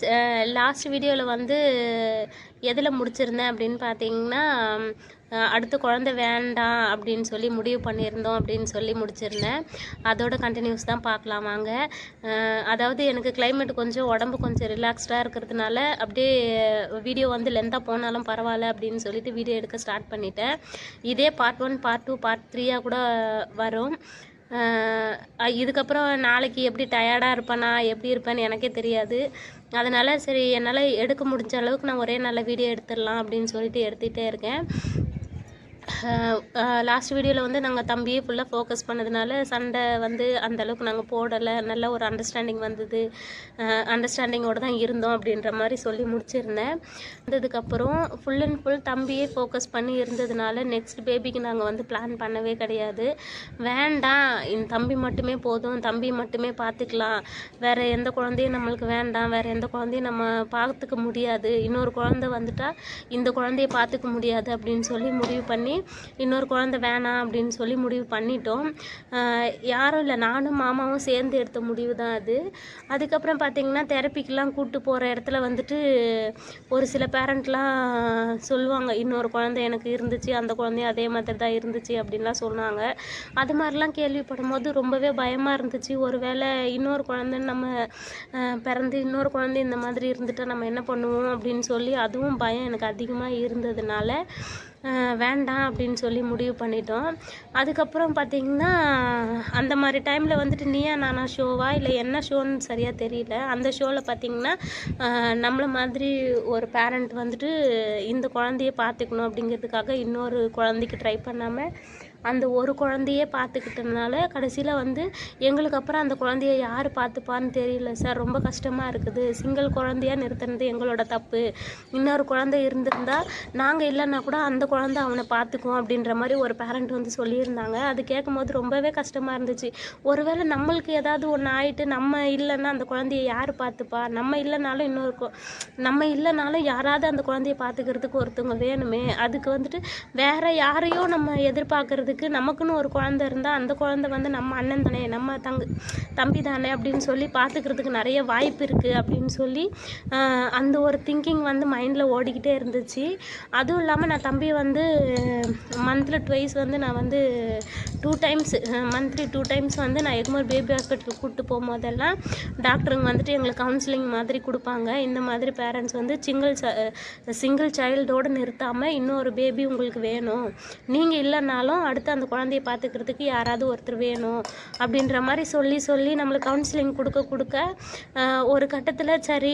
Friends, last வீடியோவில் வந்து எதில் முடிச்சிருந்தேன் அப்படின்னு பார்த்தீங்கன்னா, அடுத்த குழந்தை வேண்டாம் அப்படின்னு சொல்லி முடிவு பண்ணியிருந்தோம் அப்படின்னு சொல்லி முடிச்சிருந்தேன். அதோட கண்டினியூஸ் தான் பார்க்கலாம் வாங்க. அதாவது எனக்கு கிளைமேட் கொஞ்சம் உடம்பு கொஞ்சம் ரிலாக்ஸ்டாக இருக்கிறதுனால அப்படியே வீடியோ வந்து லென்த்தாக போனாலும் பரவாயில்ல அப்படின்னு சொல்லிட்டு வீடியோ எடுக்க ஸ்டார்ட் பண்ணிட்டேன். இதே பார்ட் 1 பார்ட் 2 பார்ட் 3 கூட வரும். இதுக்கப்புறம் நாளைக்கு எப்படி டயர்டாக இருப்பேனா எப்படி இருப்பேன்னு எனக்கே தெரியாது. அதனால் சரி, என்னால் எடுக்க முடிஞ்ச அளவுக்கு நான் ஒரே நல்ல வீடியோ எடுத்துடலாம் அப்படின்னு சொல்லிட்டு எடுத்துகிட்டே இருக்கேன். லாஸ்ட் வீடியோவில் வந்து நாங்கள் தம்பியே ஃபுல்லாக ஃபோக்கஸ் பண்ணதுனால சண்டை வந்து அந்தளவுக்கு நாங்கள் போடலை. நல்ல ஒரு அண்டர்ஸ்டாண்டிங் வந்தது. அண்டர்ஸ்டாண்டிங்கோடு தான் இருந்தோம் அப்படின்ற மாதிரி சொல்லி முடிச்சிருந்தேன். வந்ததுக்கப்புறம் ஃபுல் அண்ட் ஃபுல் தம்பியே ஃபோக்கஸ் பண்ணி இருந்ததுனால நெக்ஸ்ட் பேபிக்கு நாங்கள் வந்து பிளான் பண்ணவே கிடையாது. வேண்டாம், இந்த தம்பி மட்டுமே போதும், தம்பி மட்டுமே பார்த்துக்கலாம், வேறு எந்த குழந்தையும் நம்மளுக்கு வேண்டாம், வேறு எந்த குழந்தையும் நம்ம பார்த்துக்க முடியாது, இன்னொரு குழந்தை வந்துட்டால் இந்த குழந்தைய பார்த்துக்க முடியாது அப்படின்னு சொல்லி முடிவு பண்ணி இன்னொரு குழந்தை வேணாம் அப்படின்னு சொல்லி முடிவு பண்ணிட்டோம். யாரும் இல்லை, நானும் மாமாவும் சேர்ந்து எடுத்த முடிவு தான் அது. அதுக்கப்புறம் பார்த்திங்கன்னா தெரப்பிக்கெலாம் கூப்பிட்டு போகிற இடத்துல வந்துட்டு ஒரு சில பேரண்ட்லாம் சொல்லுவாங்க, இன்னொரு குழந்தை எனக்கு இருந்துச்சு, அந்த குழந்தையும் அதே மாதிரி தான் இருந்துச்சு அப்படின்லாம் சொன்னாங்க. அது மாதிரிலாம் கேள்விப்படும் போது ரொம்பவே பயமாக இருந்துச்சு. ஒருவேளை இன்னொரு குழந்தைன்னு நம்ம பிறந்து இன்னொரு குழந்தை இந்த மாதிரி இருந்துட்டால் நம்ம என்ன பண்ணுவோம் அப்படின்னு சொல்லி அதுவும் பயம் எனக்கு அதிகமாக இருந்ததுனால வேண்டாம் அப்படின்னு சொல்லி முடிவு பண்ணிட்டோம். அதுக்கப்புறம் பார்த்திங்கன்னா அந்த மாதிரி டைமில் வந்துட்டு நீயா நானா ஷோவா இல்லை என்ன ஷோன்னு சரியாக தெரியல. அந்த ஷோவில் பார்த்திங்கன்னா நம்மளை மாதிரி ஒரு பேரண்ட் வந்துட்டு இந்த குழந்தைய பார்த்துக்கணும் அப்படிங்கிறதுக்காக இன்னொரு குழந்தைக்கு ட்ரை பண்ணாமல் அந்த ஒரு குழந்தையே பார்த்துக்கிட்டதுனால கடைசியில் வந்து எங்களுக்கு அப்புறம் அந்த குழந்தைய யார் பார்த்துப்பான்னு தெரியல சார், ரொம்ப கஷ்டமாக இருக்குது, சிங்கிள் குழந்தையாக நிறுத்தினது எங்களோட தப்பு, இன்னொரு குழந்தை இருந்திருந்தால் நாங்கள் இல்லைன்னா கூட அந்த குழந்தை அவனை பார்த்துக்குவோம் அப்படின்ற மாதிரி ஒரு பேரண்ட் வந்து சொல்லியிருந்தாங்க. அது கேட்கும் போது ரொம்பவே கஷ்டமாக இருந்துச்சு. ஒருவேளை நம்மளுக்கு ஏதாவது ஒன்று ஆகிட்டு நம்ம இல்லைன்னா அந்த குழந்தைய யார் பார்த்துப்பா, நம்ம இல்லைனாலும் யாராவது அந்த குழந்தைய பார்த்துக்கிறதுக்கு ஒருத்தவங்க வேணுமே. அதுக்கு வந்துட்டு வேற யாரையோ நம்ம எதிர்பார்க்கறது, நமக்குன்னு ஒரு குழந்தை இருந்தால் அந்த குழந்தை வந்து நம்ம அண்ணன் தானே, நம்ம தம்பி தானே அப்படின்னு சொல்லி பார்த்துக்கிறதுக்கு நிறைய வாய்ப்பு இருக்குது அப்படின்னு சொல்லி அந்த ஒரு திங்கிங் வந்து மைண்டில் ஓடிக்கிட்டே இருந்துச்சு. அதுவும் இல்லாமல் நான் தம்பி வந்து மந்த்லி ட்வைஸ் வந்து நான் வந்து 2 டைம்ஸ் மந்த்லி 2 டைம்ஸ் வந்து நான் எக்மோர் பேபி ஹாஸ்பிட்டலுக்கு கூப்பிட்டு போகும்போதெல்லாம் டாக்டருங்க வந்துட்டு எங்களுக்கு கவுன்சிலிங் மாதிரி கொடுப்பாங்க. இந்த மாதிரி பேரண்ட்ஸ் வந்து சிங்கிள் சைல்டோடு நிறுத்தாமல் இன்னொரு பேபி உங்களுக்கு வேணும், நீங்கள் இல்லைனாலும் அடுத்து அந்த குழந்தைய பார்த்துக்கிறதுக்கு யாராவது ஒருத்தர் வேணும் அப்படின்ற மாதிரி சொல்லி நம்மளுக்கு கவுன்சிலிங் கொடுக்க ஒரு கட்டத்தில் சரி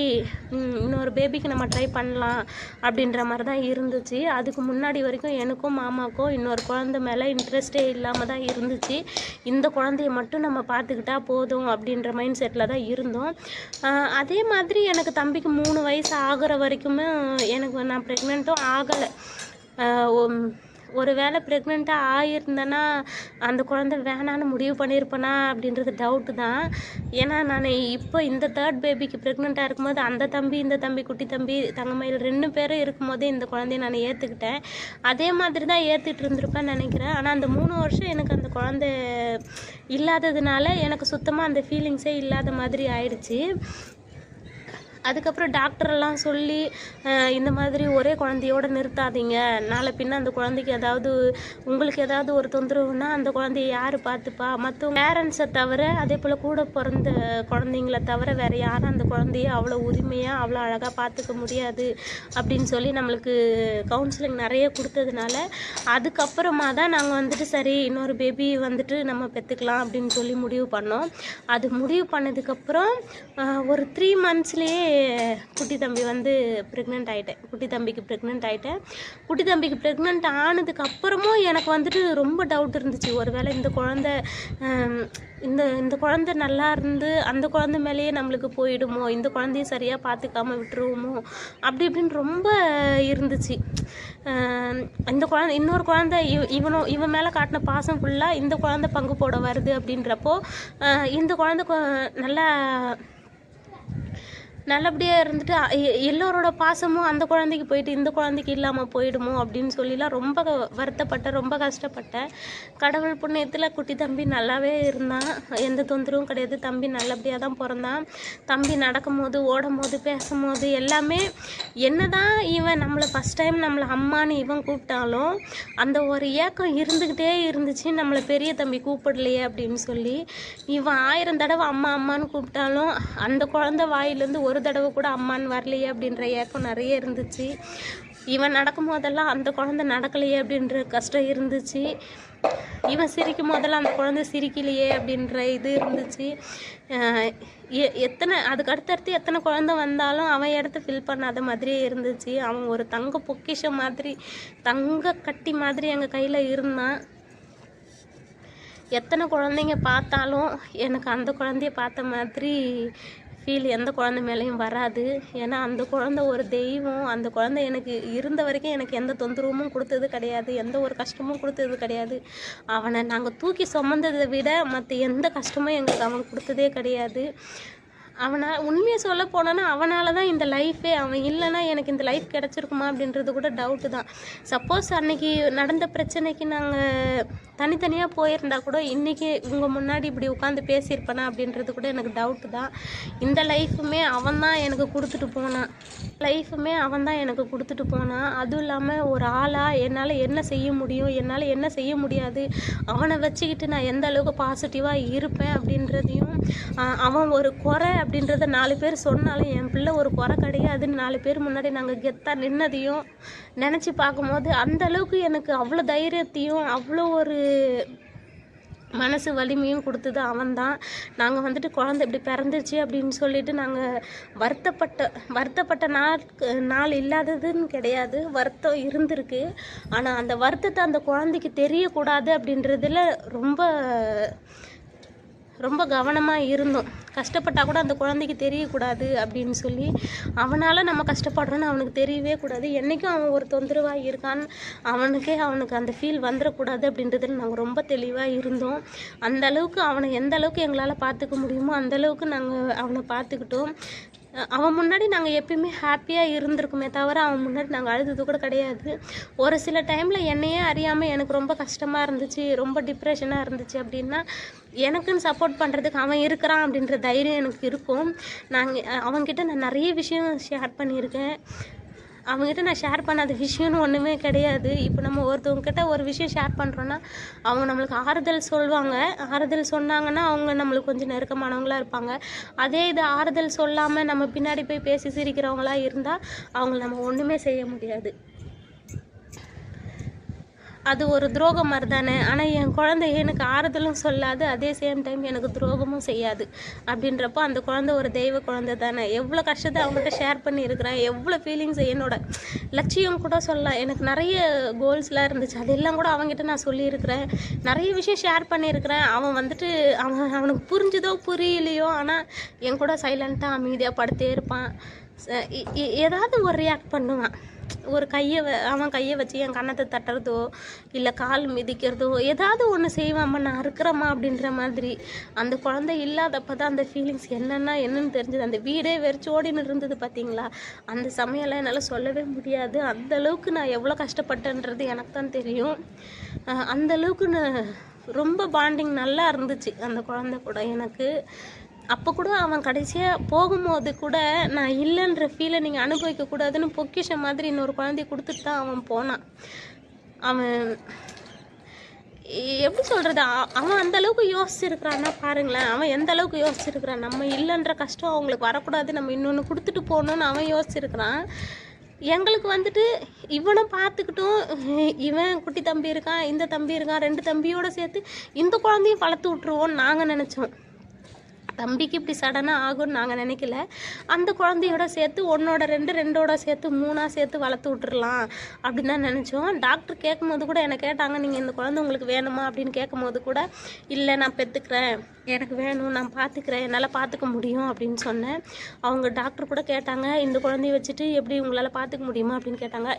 இன்னொரு பேபிக்கு நம்ம ட்ரை பண்ணலாம் அப்படின்ற மாதிரி தான் இருந்துச்சு. அதுக்கு முன்னாடி வரைக்கும் எனக்கும் மாமாவுக்கும் இன்னொரு குழந்தை மேலே இன்ட்ரெஸ்டே இல்லாமல் தான் இருந்துச்சு. இந்த குழந்தைய மட்டும் நம்ம பார்த்துக்கிட்டா போதும் அப்படின்ற மைண்ட் செட்டில் தான் இருந்தோம். அதே மாதிரி எனக்கு தம்பிக்கு 3 வயசு ஆகிற வரைக்குமே நான் ப்ரெக்னெண்ட்டும் ஆகலை. ஒரு வேளை ப்ரெக்னெண்ட்டாக ஆகியிருந்தேன்னா அந்த குழந்தை வேணான்னு முடிவு பண்ணியிருப்பேனா அப்படின்றது டவுட்டு தான். ஏன்னா நான் இப்போ இந்த 3rd பேபிக்கு ப்ரெக்னெண்ட்டாக இருக்கும்போது அந்த தம்பி இந்த தம்பி குட்டி தம்பி தங்கமயில் 2 பேரும் இருக்கும்போதே இந்த குழந்தைய நான் ஏற்றுக்கிட்டேன். அதே மாதிரி தான் ஏற்றுட்டு இருந்திருப்பேன்னு நினைக்கிறேன். ஆனால் அந்த 3 வருஷம் எனக்கு அந்த குழந்தை இல்லாததுனால எனக்கு சுத்தமாக அந்த ஃபீலிங்ஸே இல்லாத மாதிரி ஆயிடுச்சு. அதுக்கப்புறம் டாக்டரெல்லாம் சொல்லி இந்த மாதிரி ஒரே குழந்தையோடு நிறுத்தாதீங்க, நாளை பின்ன அந்த குழந்தைக்கு உங்களுக்கு ஏதாவது ஒரு தொந்தரவுன்னா அந்த குழந்தைய யார் பார்த்துப்பா, மற்ற பேரண்ட்ஸை தவிர அதே போல் கூட பிறந்த குழந்தைங்கள தவிர வேறு யாரும் அந்த குழந்தைய அவ்வளோ உரிமையாக அவ்வளோ அழகாக பார்த்துக்க முடியாது அப்படின்னு சொல்லி நம்மளுக்கு கவுன்சிலிங் நிறைய கொடுத்ததுனால அதுக்கப்புறமா தான் நாங்கள் வந்துட்டு சரி இன்னொரு பேபி வந்துட்டு நம்ம பெற்றுக்கலாம் அப்படின்னு சொல்லி முடிவு பண்ணோம். அது முடிவு பண்ணதுக்கப்புறம் ஒரு 3 மந்த்ஸ்லேயே குட்டி தம்பி வந்து ப்ரெக்னென்ட் ஆகிட்டேன். குட்டி தம்பிக்கு ப்ரெக்னென்ட் ஆனதுக்கு அப்புறமும் எனக்கு வந்துட்டு ரொம்ப டவுட் இருந்துச்சு. ஒருவேளை இந்த குழந்தை இந்த குழந்தை நல்லா இருந்து அந்த குழந்தை மேலேயே நம்மளுக்கு போயிடுமோ, இந்த குழந்தைய சரியாக பார்த்துக்காமல் விட்டுருவோமோ அப்படி இப்படின்னு ரொம்ப இருந்துச்சு. இன்னொரு குழந்தை இவன் மேலே காட்டின பாசம் ஃபுல்லாக இந்த குழந்தை பங்கு போட வருது அப்படின்றப்போ இந்த குழந்தை நல்லா நல்லபடியாக இருந்துட்டு எல்லோரோட பாசமும் அந்த குழந்தைக்கு போயிட்டு இந்த குழந்தைக்கு இல்லாமல் போயிடுமோ அப்படின்னு சொல்லிலாம் ரொம்ப வருத்தப்பட்டேன், ரொம்ப கஷ்டப்பட்டேன். கடவுள் புண்ணியத்தில் குட்டி தம்பி நல்லாவே இருந்தான், எந்த தொந்தரவும் கிடையாது. தம்பி நல்லபடியாக தான் பிறந்தான். தம்பி நடக்கும்போது, ஓடும்போது, பேசும்போது எல்லாமே என்னதான் இவன் நம்மளை ஃபஸ்ட் டைம் நம்மளை அம்மான்னு இவன் கூப்பிட்டாலும் அந்த ஒரு ஏக்கம் இருந்துக்கிட்டே இருந்துச்சு, நம்மளை பெரிய தம்பி கூப்பிடலையே அப்படின்னு சொல்லி. இவன் 1000 தடவை அம்மா அம்மான்னு கூப்பிட்டாலும் அந்த குழந்தை வாயிலேருந்து ஒரு தடவை கூட அம்மான்னு வரலையே அப்படின்ற ஏக்கம் நிறைய இருந்துச்சு. இவன் நடக்கும் போதெல்லாம் அந்த குழந்தை நடக்கலையே அப்படின்ற கஷ்டம் இருந்துச்சு. இவன் சிரிக்கும் போதெல்லாம் அந்த குழந்தை சிரிக்கலையே அப்படின்ற இது இருந்துச்சு. அதுக்கு அடுத்தடுத்து எத்தனை குழந்தை வந்தாலும் அவன் இடத்த ஃபில் பண்ணாத மாதிரியே இருந்துச்சு. அவன் ஒரு தங்க பொக்கிஷம் மாதிரி, தங்க கட்டி மாதிரி எங்கள் கையில் இருந்தான். எத்தனை குழந்தைங்க பார்த்தாலும் எனக்கு அந்த குழந்தைய பார்த்த மாதிரி ஃபீல் எந்த குழந்தை மேலேயும் வராது. ஏன்னா அந்த குழந்தை ஒரு தெய்வம். அந்த குழந்தை எனக்கு இருந்த வரைக்கும் எனக்கு எந்த தொந்தரவும் கொடுத்தது கிடையாது, எந்த ஒரு கஷ்டமும் கொடுத்தது கிடையாது. அவனை நாங்கள் தூக்கி சுமந்ததை விட மற்ற எந்த கஷ்டமும் எங்களுக்கு அவன் கொடுத்ததே கிடையாது. உண்மையை சொல்ல போனோன்னா அவனால் தான் இந்த லைஃபே. அவன் இல்லைன்னா எனக்கு இந்த லைஃப் கிடச்சிருக்குமா அப்படின்றது கூட டவுட்டு தான். சப்போஸ் அன்றைக்கி நடந்த பிரச்சனைக்கு நாங்கள் தனித்தனியாக போயிருந்தா கூட இன்றைக்கி உங்கள் முன்னாடி இப்படி உட்காந்து பேசியிருப்பேனா அப்படின்றது கூட எனக்கு டவுட்டு தான். இந்த லைஃபுமே அவன் தான் எனக்கு கொடுத்துட்டு போனான். அதுவும் இல்லாமல் ஒரு ஆளாக என்னால் என்ன செய்ய முடியும், என்னால் என்ன செய்ய முடியாது, அவனை வச்சுக்கிட்டு நான் எந்த அளவுக்கு பாசிட்டிவாக இருப்பேன் அப்படின்றதையும், அவன் ஒரு குறை அப்படின்றத 4 பேர் சொன்னாலும் என் பிள்ளை ஒரு குறை கிடையாதுன்னு 4 பேர் முன்னாடி நாங்கள் கெத்தாக நின்னதையும் நினச்சி பார்க்கும்போது அந்த அளவுக்கு எனக்கு அவ்வளோ தைரியத்தையும் அவ்வளோ ஒரு மனசு வலிமையும் கொடுத்தது அவன்தான். நாங்கள் வந்துட்டு குழந்தை இப்படி பிறந்துச்சு அப்படின்னு சொல்லிட்டு நாங்கள் வருத்தப்பட்ட நாள் இல்லாததுன்னு கிடையாது, வருத்தம் இருந்திருக்கு. ஆனால் அந்த வருத்தத்தை அந்த குழந்தைக்கு தெரியக்கூடாது அப்படின்றதுல ரொம்ப கவனமாக இருந்தோம். கஷ்டப்பட்டால் கூட அந்த குழந்தைக்கு தெரியக்கூடாது அப்படின்னு சொல்லி, அவனால் நம்ம கஷ்டப்படுறோன்னு அவனுக்கு தெரியவே கூடாது. என்றைக்கும் அவன் ஒரு தொந்தரவாக இருக்கான்னு அவனுக்கு அந்த ஃபீல் வந்துடக்கூடாது அப்படின்றதுல நாங்கள் ரொம்ப தெளிவாக இருந்தோம். அந்தளவுக்கு அவனை எந்த அளவுக்கு எங்களால் பார்த்துக்க முடியுமோ அந்தளவுக்கு நாங்கள் அவனை பார்த்துக்கிட்டோம். அவன் முன்னாடி நாங்கள் எப்பயுமே ஹாப்பியாக இருந்திருக்குமே தவிர அவன் முன்னாடி நாங்கள் அழுதது கூட கிடையாது. ஒரு சில டைமில் என்னையே அறியாமல் எனக்கு ரொம்ப கஷ்டமாக இருந்துச்சு, ரொம்ப டிப்ரெஷனாக இருந்துச்சு அப்படின்னா எனக்குன்னு சப்போர்ட் பண்ணுறதுக்கு அவன் இருக்கிறான் அப்படின்ற தைரியம் எனக்கு இருக்கும். அவன்கிட்ட நான் நிறைய விஷயம் ஷேர் பண்ணியிருக்கேன். அவங்ககிட்ட நான் ஷேர் பண்ணாத விஷயம்னு ஒன்றுமே கிடையாது. இப்போ நம்ம ஒருத்தவங்கக்கிட்ட ஒரு விஷயம் ஷேர் பண்ணுறோன்னா அவங்க நம்மளுக்கு ஆறுதல் சொன்னாங்கன்னா அவங்க நம்மளுக்கு கொஞ்சம் நெருக்கமானவங்களாக இருப்பாங்க. அதே இது ஆறுதல் சொல்லாமல் நம்ம பின்னாடி போய் பேசி சிரிக்கிறவங்களாக இருந்தால் அவங்கள நம்ம ஒன்றுமே செய்ய முடியாது. அது ஒரு துரோகம் மாதிரி தானே. ஆனால் என் குழந்தை எனக்கு ஆறுதலும் சொல்லாது, அதே சேம் டைம் எனக்கு துரோகமும் செய்யாது. அப்படின்றப்போ அந்த குழந்தை ஒரு தெய்வ குழந்தை தானே. எவ்வளோ கஷ்டத்தை அவங்ககிட்ட ஷேர் பண்ணியிருக்கிறேன், எவ்வளோ ஃபீலிங்ஸ், என்னோட லட்சியம் கூட சொல்லலாம். எனக்கு நிறைய கோல்ஸ்லாம் இருந்துச்சு, அதெல்லாம் கூட அவங்ககிட்ட நான் சொல்லியிருக்கிறேன். நிறைய விஷயம் ஷேர் பண்ணியிருக்கிறேன். அவன் வந்துட்டு அவனுக்கு புரிஞ்சுதோ புரியலையோ, ஆனால் என் கூட சைலண்ட்டாக அமைதியாக படுத்தே இருப்பான். ஏதாவது ஒரு ரியாக்ட் பண்ணுவான். ஒரு அவன் கையை வச்சு என் கன்னத்தை தட்டுறதோ இல்லை கால் மிதிக்கிறதோ ஏதாவது ஒன்று செய்வாம்மா, நான் இருக்கிறேம்மா அப்படின்ற மாதிரி. அந்த குழந்தை இல்லாதப்போ தான் அந்த ஃபீலிங்ஸ் என்னன்னு தெரிஞ்சது. அந்த வீடே வெறிச்சு ஓடின்னு இருந்தது பார்த்தீங்களா, அந்த சமயம்லாம் என்னால் சொல்லவே முடியாது. அந்தளவுக்கு நான் எவ்வளோ கஷ்டப்பட்டேன்றது எனக்கு தான் தெரியும். அந்தளவுக்கு நான் ரொம்ப பாண்டிங் நல்லா இருந்துச்சு அந்த குழந்தை கூட எனக்கு. அப்போ கூட அவன் கடைசியாக போகும்போது கூட நான் இல்லைன்ற ஃபீலை நீங்கள் அனுபவிக்கக்கூடாதுன்னு பொக்கிஷம் மாதிரி இன்னொரு குழந்தைய கொடுத்துட்டு தான் அவன் போனான். அவன் எப்படி சொல்கிறது, அவன் அந்தளவுக்கு யோசிச்சிருக்கிறான்னா பாருங்களேன். அவன் எந்த அளவுக்கு யோசிச்சிருக்கிறான், நம்ம இல்லைன்ற கஷ்டம் அவங்களுக்கு வரக்கூடாது, நம்ம இன்னொன்று கொடுத்துட்டு போகணுன்னு அவன் யோசிச்சிருக்கிறான். எங்களுக்கு வந்துட்டு இவனை பார்த்துக்கிட்டும், இவன் குட்டி தம்பி இருக்கான், இந்த தம்பி இருக்கான், 2 தம்பியோடு சேர்த்து இந்த குழந்தையும் வளர்த்து விட்ருவோன்னு நாங்கள் நினச்சோம். தம்பிக்கு இப்படி சடனாக ஆகும்னு நாங்கள் நினைக்கல. அந்த குழந்தையோட சேர்த்து 1ஓட 2ஓட சேர்த்து 3ஆக சேர்த்து வளர்த்து விட்டுறலாம் அப்படின்னு தான் நினச்சோம். டாக்டர் கேட்கும்போது கூட என்னை கேட்டாங்க, நீங்கள் இந்த குழந்தை உங்களுக்கு வேணுமா அப்படின்னு கேட்கும்போது கூட, இல்லை நான் பெற்றுக்கிறேன், எனக்கு வேணும், நான் பார்த்துக்கிறேன், என்னால் பார்த்துக்க முடியும் அப்படின்னு சொன்னேன். அவங்க டாக்டர் கூட கேட்டாங்க, இந்த குழந்தைய வச்சுட்டு எப்படி உங்களால் பார்த்துக்க முடியுமா அப்படின்னு கேட்டாங்க.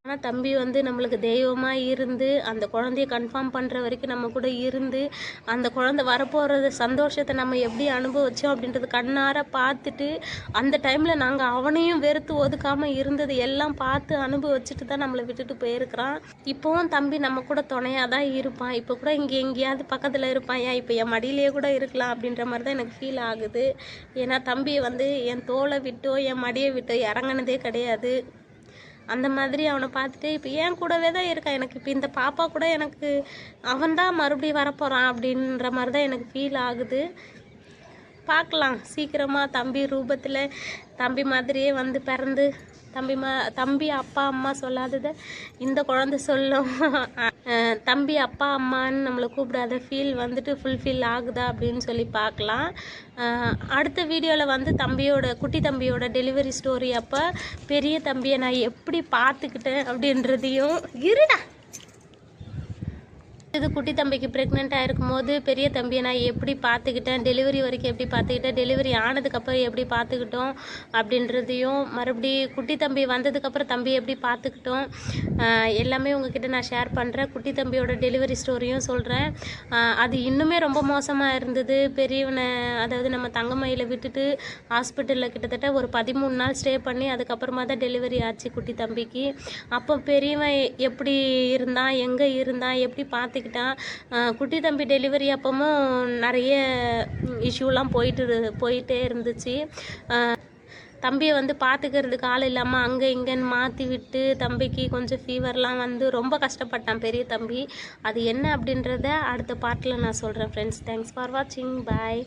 அந்த தம்பி வந்து நம்மளுக்கு தெய்வமாக இருந்து அந்த குழந்தைய கன்ஃபார்ம் பண்ணுற வரைக்கும் நம்ம கூட இருந்து அந்த குழந்தை வரப்போகிறது சந்தோஷத்தை நம்ம எப்படி அனுபவித்தோம் அப்படின்றது கண்ணார பார்த்துட்டு அந்த டைமில் நாங்கள் அவனையும் வெறுத்து ஒதுக்காமல் இருந்தது எல்லாம் பார்த்து அனுபவிச்சுட்டு தான் நம்மளை விட்டுட்டு போயிருக்கிறான். இப்போவும் தம்பி நம்ம கூட துணையாக தான் இருப்பான். இப்போ கூட இங்கே எங்கேயாவது பக்கத்தில் இருப்பான், ஏன் இப்போ என் மடியிலே கூட இருக்கலாம் அப்படின்ற மாதிரி தான் எனக்கு ஃபீல் ஆகுது. ஏன்னா தம்பியை வந்து என் தோலை விட்டோ என் மடியை விட்டோ இறங்கினதே கிடையாது. அந்த மாதிரி அவனை பார்த்துட்டு இப்போ என் கூடவே தான் இருக்கான். எனக்கு இப்போ இந்த பாப்பா கூட எனக்கு அவன்தான் மறுபடியும் வரப்போகிறான் அப்படின்ற மாதிரி தான் எனக்கு ஃபீல் ஆகுது. பார்க்கலாம் சீக்கிரமாக தம்பி ரூபத்தில் தம்பி மாதிரியே வந்து பிறந்து தம்பி அப்பா அம்மா சொல்லாததை இந்த குழந்தை சொல்லும். தம்பி அப்பா அம்மான்னு நம்மளை கூப்பிடாத ஃபீல் வந்துட்டு ஃபுல்ஃபில் ஆகுதா அப்படின்னு சொல்லி பார்க்கலாம். அடுத்த வீடியோவில் வந்து குட்டி தம்பியோட டெலிவரி ஸ்டோரி அப்போ பெரிய தம்பியை நான் எப்படி பார்த்துக்கிட்டேன் அப்படின்றதையும் இது குட்டி தம்பிக்கு ப்ரெக்னெண்ட்டாக இருக்கும்போது பெரிய தம்பியை நான் எப்படி பார்த்துக்கிட்டேன், டெலிவரி வரைக்கும் எப்படி பார்த்துக்கிட்டேன், டெலிவரி ஆனதுக்கப்புறம் எப்படி பார்த்துக்கிட்டோம் அப்படின்றதையும் மறுபடியும் குட்டி தம்பி வந்ததுக்கப்புறம் தம்பி எப்படி பார்த்துக்கிட்டோம் எல்லாமே உங்ககிட்ட நான் ஷேர் பண்ணுறேன். குட்டி தம்பியோட டெலிவரி ஸ்டோரியும் சொல்கிறேன். அது இன்னுமே ரொம்ப மோசமாக இருந்தது. பெரியவனை அதாவது நம்ம தங்கமயில விட்டுட்டு ஹாஸ்பிட்டலில் கிட்டத்தட்ட ஒரு 13 நாள் ஸ்டே பண்ணி அதுக்கப்புறமா தான் டெலிவரி ஆச்சு குட்டி தம்பிக்கு. அப்போ பெரியவன் எப்படி இருந்தான், எங்கே இருந்தான், எப்படி பார்த்துக்கிட்டான். குட்டி தம்பி டெலிவரி அப்பவும் நிறைய இஷ்யூலாம் போயிட்டே இருந்துச்சு. தம்பியை வந்து பார்த்துக்கிறதுக்கு ஆள் இல்லாமல் அங்கே இங்கேன்னு மாற்றி விட்டு தம்பிக்கு கொஞ்சம் ஃபீவர்லாம் வந்து ரொம்ப கஷ்டப்பட்டான் பெரிய தம்பி. அது என்ன அப்படின்றத அடுத்த பார்ட்டில் நான் சொல்கிறேன் ஃப்ரெண்ட்ஸ். தேங்க்ஸ் ஃபார் வாட்சிங். பாய்.